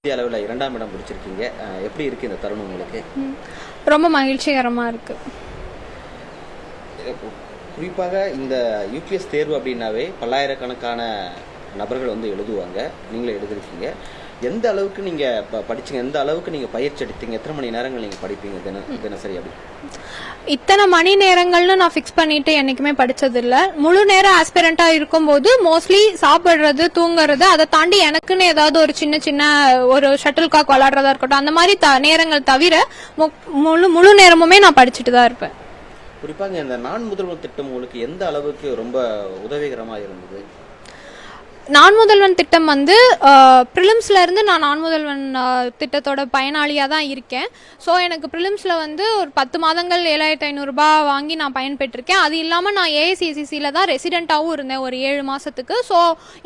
இந்திய அளவில் 2ஆம் இடம் பிடிச்சிருக்கீங்க. எப்படி இருக்கு இந்த தருணம் உங்களுக்கு? ரொம்ப மகிழ்ச்சிகரமா இருக்கு. குறிப்பாக இந்த யூபிஎஸ் தேர்வு அப்படின்னாவே பல்லாயிரக்கணக்கான நபர்கள் வந்து எழுதுவாங்க. நீங்களே எழுதிருக்கீங்க. எந்த அளவுக்கு நீங்க படிச்சீங்க, எந்த அளவுக்கு நீங்க பயிற்சி எடுத்தீங்க, எத்தனை மணி நேரங்கள் நீங்க படிப்பீங்க தினசரி? அப்படி இத்தனை மணி நேரங்கள்னு நான் ஃபிக்ஸ் பண்ணிட்டு என்னைக்குமே படிச்சது இல்ல. முழு நேரம் ஆஸ்பிரண்டா இருக்கும்போது மோஸ்ட்லி சாப்பிடுறது, தூங்குறது, அதை தாண்டி எனக்குன்னு ஏதாவது ஒரு சின்ன சின்ன ஒரு ஷட்டில் காக் விளையாடுறதா இருக்கட்டும், அந்த மாதிரி நேரங்கள் தவிர முழு நேரமுமே நான் படிச்சுட்டு தான் இருப்பேன். குறிப்பாக இந்த நான் முதல்வன் திட்டம் உங்களுக்கு எந்த அளவுக்கு ரொம்ப உதவிகரமா இருந்தது? நான் முதல்வன் திட்டம் வந்து ப்ரிலிம்ஸ்ல இருந்து நான் முதல்வன் திட்டத்தோட பயனாளியாக தான் இருக்கேன். ஸோ எனக்கு ப்ரிலிம்ஸில் வந்து ஒரு 10 மாதங்கள் 7,500 ரூபாய் வாங்கி நான் பயன்பெற்றிருக்கேன். அது இல்லாமல் நான் ஏஐசிசிசியில் தான் ரெசிடெண்ட்டாகவும் இருந்தேன் ஒரு 7 மாதத்துக்கு. ஸோ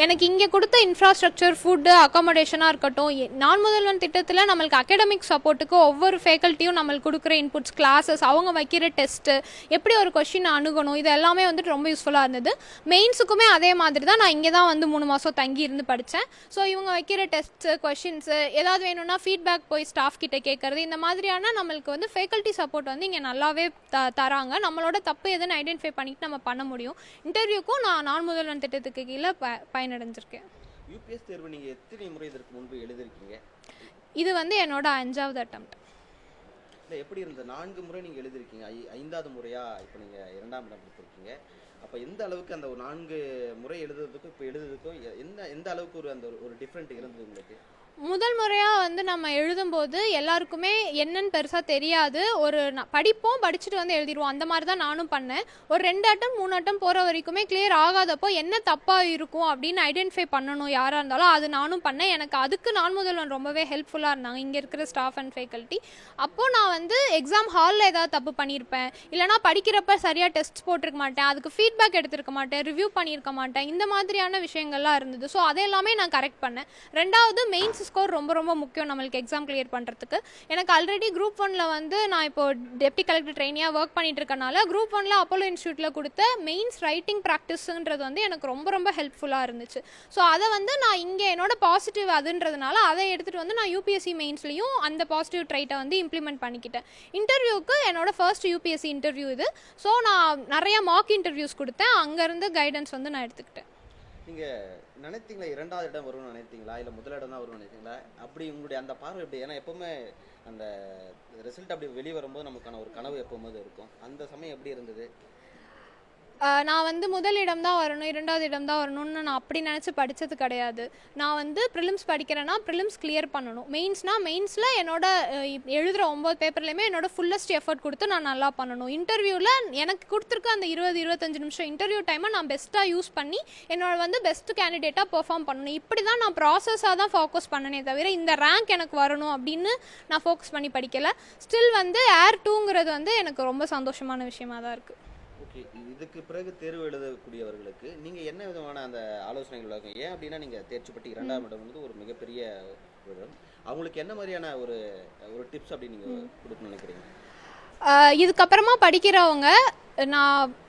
எனக்கு இங்கே கொடுத்த இன்ஃப்ராஸ்ட்ரக்சர், ஃபுட்டு, அக்காமடேஷனாக இருக்கட்டும், நான் முதல்வன் திட்டத்தில் நம்மளுக்கு அகாடமிக் சப்போர்ட்டுக்கு ஒவ்வொரு ஃபேக்கல்ட்டியும் நம்மளுக்கு கொடுக்குற இன்புட்ஸ், கிளாஸஸ், அவங்க வைக்கிற டெஸ்ட்டு, எப்படி ஒரு கொஸ்டின் அணுகணும், இது எல்லாமே வந்துட்டு ரொம்ப யூஸ்ஃபுல்லாக இருந்தது. மெயின்ஸுக்குமே அதே மாதிரி தான். நான் இங்கே தான் வந்து 3 மாதம் தங்கி இருந்து படித்தேன். ஸோ இவங்க வைக்கிற டெஸ்ட்ஸு, கொஷின்ஸு, ஏதாவது வேணும்னா ஃபீட்பேக் போய் ஸ்டாஃப் கிட்ட கேட்கறது, இந்த மாதிரியான நம்மளுக்கு வந்து ஃபேக்கல்ட்டி சப்போர்ட் வந்து இங்கே நல்லாவே தராங்க. நம்மளோட தப்பு எதுன்னு ஐடென்டிஃபை பண்ணிட்டு நம்ம பண்ண முடியும். இன்டர்வியூக்கும் நான் முதல்வன் திட்டத்துக்கு கீழே பயனடைஞ்சிருக்கேன். யூபிஎஸ் தேர்வு நீங்கள் எத்தனை முறை இதற்கு முன்பு எழுதிருக்கீங்க? இது வந்து என்னோட 5வது அட்டெம்ப்ட். இல்லை, எப்படி இருந்தது? 4 முறை நீங்கள் எழுதிருக்கீங்க. 5வது முறையாக இப்போ நீங்கள் 2ஆம் இடம் கொடுத்துருக்கீங்க. அப்போ எந்த அளவுக்கு அந்த 4 முறை எழுதுறதுக்கும் இப்போ எழுதுறதுக்கும் எந்த அளவுக்கு ஒரு டிஃப்ரெண்ட் இருந்தது உங்களுக்கு? முதல் முறையாக வந்து நம்ம எழுதும்போது எல்லாருக்குமே என்னன்னு பெருசாக தெரியாது. படிப்போம், படிச்சுட்டு வந்து எழுதிடுவோம். அந்த மாதிரி தான் நானும் பண்ணேன். ஒரு 2 அட்டம் 3 அட்டம் போகிற வரைக்குமே கிளியர் ஆகாதப்போ என்ன தப்பாக இருக்கும் அப்படின்னு ஐடென்டிஃபை பண்ணணும் யாராக இருந்தாலும். அது நானும் பண்ணேன். எனக்கு அதுக்கு நான் முதல்வன் ரொம்பவே ஹெல்ப்ஃபுல்லாக இருந்தாங்க, இங்கே இருக்கிற ஸ்டாஃப் அண்ட் ஃபேக்கல்ட்டி. அப்போது நான் வந்து எக்ஸாம் ஹாலில் ஏதாவது தப்பு பண்ணியிருப்பேன், இல்லைனா படிக்கிறப்ப சரியாக டெஸ்ட் போட்டிருக்க மாட்டேன், அதுக்கு ஃபீட்பேக் எடுத்திருக்க மாட்டேன், ரிவ்யூ பண்ணியிருக்க மாட்டேன், இந்த மாதிரியான விஷயங்கள்லாம் இருந்தது. ஸோ அதெல்லாமே நான் கரெக்ட் பண்ணேன். 2வது மெயின்ஸ் ஸ்கோர் ரொம்ப ரொம்ப முக்கியம் நம்மளுக்கு எக்ஸாம் கிளியர் பண்ணுறதுக்கு. எனக்கு ஆல்ரெடி குரூப் 1ல் வந்து நான் இப்போ டெப்டி கலெக்டர் ட்ரெயினியாக ஒர்க் பண்ணிட்டு இருக்கனால குரூப் 1ல் அப்போலோ இன்ஸ்டியூட்டில் கொடுத்த மெயின்ஸ் ரைட்டிங் ப்ராக்டிஸ்ன்றது வந்து எனக்கு ரொம்ப ரொம்ப ஹெல்ப்ஃபுல்லாக இருந்துச்சு. ஸோ அதை வந்து நான் இங்கே என்னோட பாசிட்டிவ் அதுன்றதுனால அதை எடுத்துகிட்டு வந்து நான் யூபிஎஸ்சி மெயின்ஸ்லையும் அந்த பாசிட்டிவ் ட்ரைட்டை வந்து இம்ப்ளிமெண்ட் பண்ணிக்கிட்டேன். இன்டர்வியூக்கு என்னோட ஃபர்ஸ்ட் யூபிஎஸ்சி இன்டர்வியூ இது. ஸோ நான் நிறையா மார்க் இன்டர்வியூஸ் கொடுத்தேன். அங்கேருந்து கைடன்ஸ் வந்து நான் எடுத்துக்கிட்டேன். நீங்கள் நினைத்தீங்களா 2வது இடம் வரும்னு நினைத்தீங்களா, இல்லை முதலிடம் தான் வரும்னு நினைத்தீங்களா? அப்படி உங்களுடைய அந்த பார்வை எப்படி? ஏன்னா எப்போவுமே அந்த ரிசல்ட் அப்படி வெளியே வரும்போது நமக்கான ஒரு கனவு எப்போவுமே இருக்கும். அந்த சமயம் எப்படி இருந்தது? நான் வந்து முதல் இடம் தான் வரணும், 2வது இடம் தான் வரணும்னு நான் அப்படி நினச்சி படித்தது கிடையாது. நான் வந்து ப்ரிலிம்ஸ் படிக்கிறேன்னா ப்ரிலிம்ஸ் கிளியர் பண்ணணும். மெயின்ஸில் என்னோட எழுதுகிற 9 பேப்பர்லேயுமே என்னோட ஃபுல்லஸ்ட் எஃபர்ட் கொடுத்து நான் நல்லா பண்ணணும். இன்டர்வியூவில் எனக்கு கொடுத்துருக்க அந்த 20-25 நிமிஷம் இன்டர்வியூ டைமை நான் பெஸ்ட்டாக யூஸ் பண்ணி என்னோட வந்து பெஸ்ட் கேண்டிடேட்டாக பெர்ஃபார்ம் பண்ணணும். இப்படி தான் நான் ப்ராசஸாக தான் ஃபோக்கஸ் பண்ணனே தவிர இந்த ரேங்க் எனக்கு வரணும் அப்படின்னு நான் ஃபோக்கஸ் பண்ணி படிக்கலை. ஸ்டில் வந்து ஏர் 2ங்கிறது வந்து எனக்கு ரொம்ப சந்தோஷமான விஷயமா தான் இருக்குது. ஓகே, இதுக்கு பிறகு தேர்வு எழுதக்கூடியவர்களுக்கு நீங்கள் என்ன விதமான அந்த ஆலோசனைகள் வழங்க? ஏன் அப்படின்னா நீங்கள் தேர்ச்சி பெற்று 2ஆம் இடம் வந்து ஒரு மிகப்பெரிய இடம். அவங்களுக்கு என்ன மாதிரியான ஒரு டிப்ஸ் அப்படி நீங்கள் கொடுக்கணும்னு நினைக்கிறீங்க? இதுக்கப்புறமா படிக்கிறவங்க, நான்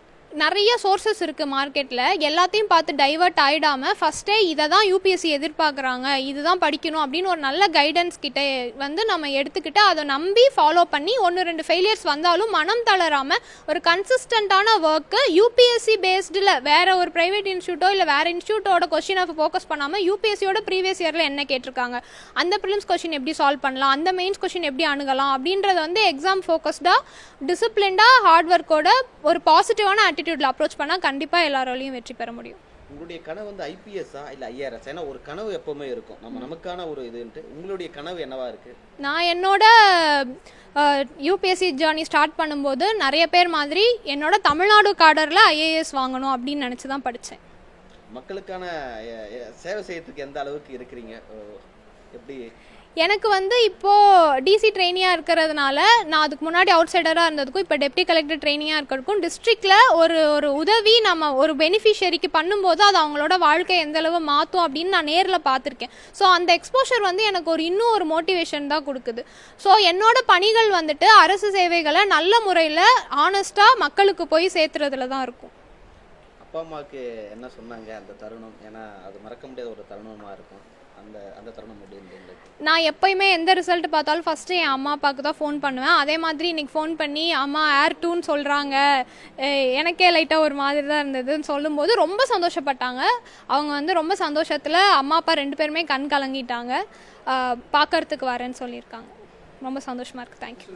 நிறைய சோர்சஸ் இருக்குது மார்க்கெட்டில், எல்லாத்தையும் பார்த்து டைவர்ட் ஆகிடாமல் ஃபஸ்ட்டே இதை தான் யூபிஎஸ்சி எதிர்பார்க்குறாங்க, இதுதான் படிக்கணும் அப்படின்னு ஒரு நல்ல கைடன்ஸ் கிட்ட வந்து நம்ம எடுத்துக்கிட்டு அதை நம்பி ஃபாலோ பண்ணி 1-2 ஃபெயிலியர்ஸ் வந்தாலும் மனம் தளராமல் ஒரு கன்சிஸ்டண்ட்டான ஒர்க்கு யூபிஎஸ்சி பேஸ்டில் வேறு ஒரு ப்ரைவேட் இன்ஸ்டியூட்டோ இல்லை வேறு இன்ஸ்டியூட்டோட கொஸ்டினை ஃபோக்கஸ் பண்ணாமல் யூபிஎஸ்சியோட ப்ரீவியஸ் இயரில் என்ன கேட்டிருக்காங்க, அந்த ப்ரிலிம்ஸ் கொஸ்டின் எப்படி சால்வ் பண்ணலாம், அந்த மெயின்ஸ் கொஸ்டின் எப்படி அணுகலாம் அப்படின்றத வந்து எக்ஸாம் ஃபோக்கஸ்டாக, டிசிப்ளின்டாக, ஹார்ட் ஒர்க்கோட ஒரு பாசிட்டிவான ஆட்டிடியூட்ல அப்ரோச் பண்ணால் கண்டிப்பாக எல்லாராலையும் வெற்றி பெற முடியும். உங்களுடைய கனவு வந்து ஐபிஎஸ்ஸா இல்லை ஐஆர்எஸ்? ஏன்னா ஒரு கனவு எப்பவுமே இருக்கும், நமக்கான ஒரு இதுன்ட்டு. உங்களுடைய கனவு என்னவா இருக்கு? நான் என்னோட யூபிஎஸ்சி ஜேர்னி ஸ்டார்ட் பண்ணும்போது நிறைய பேர் மாதிரி என்னோட தமிழ்நாடு காடரில் ஐஏஎஸ் வாங்கணும் அப்படின்னு நினச்சி தான் படித்தேன். மக்களுக்கான சேவை செய்யறதுக்கு எந்த அளவுக்கு இருக்கிறீங்க? எப்படி? எனக்கு வந்து இப்போது டிசி ட்ரெயினியாக இருக்கிறதுனால நான் அதுக்கு முன்னாடி அவுட் சைடராக இருந்ததுக்கும் இப்போ டெப்டி கலெக்டர் ட்ரெயினியாக இருக்கிறதுக்கும் டிஸ்ட்ரிக்டில் ஒரு உதவி நம்ம ஒரு பெனிஃபிஷரிக்கு பண்ணும்போது அது அவங்களோட வாழ்க்கை எந்தளவு மாற்றும் அப்படின்னு நான் நேரில் பார்த்துருக்கேன். ஸோ அந்த எக்ஸ்போஷர் வந்து எனக்கு இன்னும் ஒரு மோட்டிவேஷன் தான் கொடுக்குது. ஸோ என்னோட பணிகள் வந்துட்டு அரசு சேவைகளை நல்ல முறையில் ஆனஸ்ட்டாக மக்களுக்கு போய் சேர்த்துறதுல தான் இருக்கும். அப்பா அம்மாவுக்கு என்ன சொன்னாங்க அந்த தருணம்? ஏன்னா அது மறக்க முடியாத ஒரு தருணமாக இருக்கும். அந்த அந்த தருணம் எப்படி இருந்தது உங்களுக்கு? நான் எப்பயுமே எந்த ரிசல்ட் பார்த்தாலும் ஃபஸ்ட்டு என் அம்மா அப்பாவுக்கு தான் ஃபோன் பண்ணுவேன். அதே மாதிரி இன்னைக்கு ஃபோன் பண்ணி அம்மா ஏர் 2ன்னு சொல்கிறாங்க, எனக்கே லைட்டாக ஒரு மாதிரி தான் இருந்ததுன்னு சொல்லும்போது ரொம்ப சந்தோஷப்பட்டாங்க. அவங்க வந்து ரொம்ப சந்தோஷத்தில் அம்மா அப்பா 2 பேருமே கண் கலங்கிட்டாங்க. பார்க்கறதுக்கு வரேன்னு சொல்லியிருக்காங்க. ரொம்ப சந்தோஷமாக இருக்குது. தேங்க்யூ.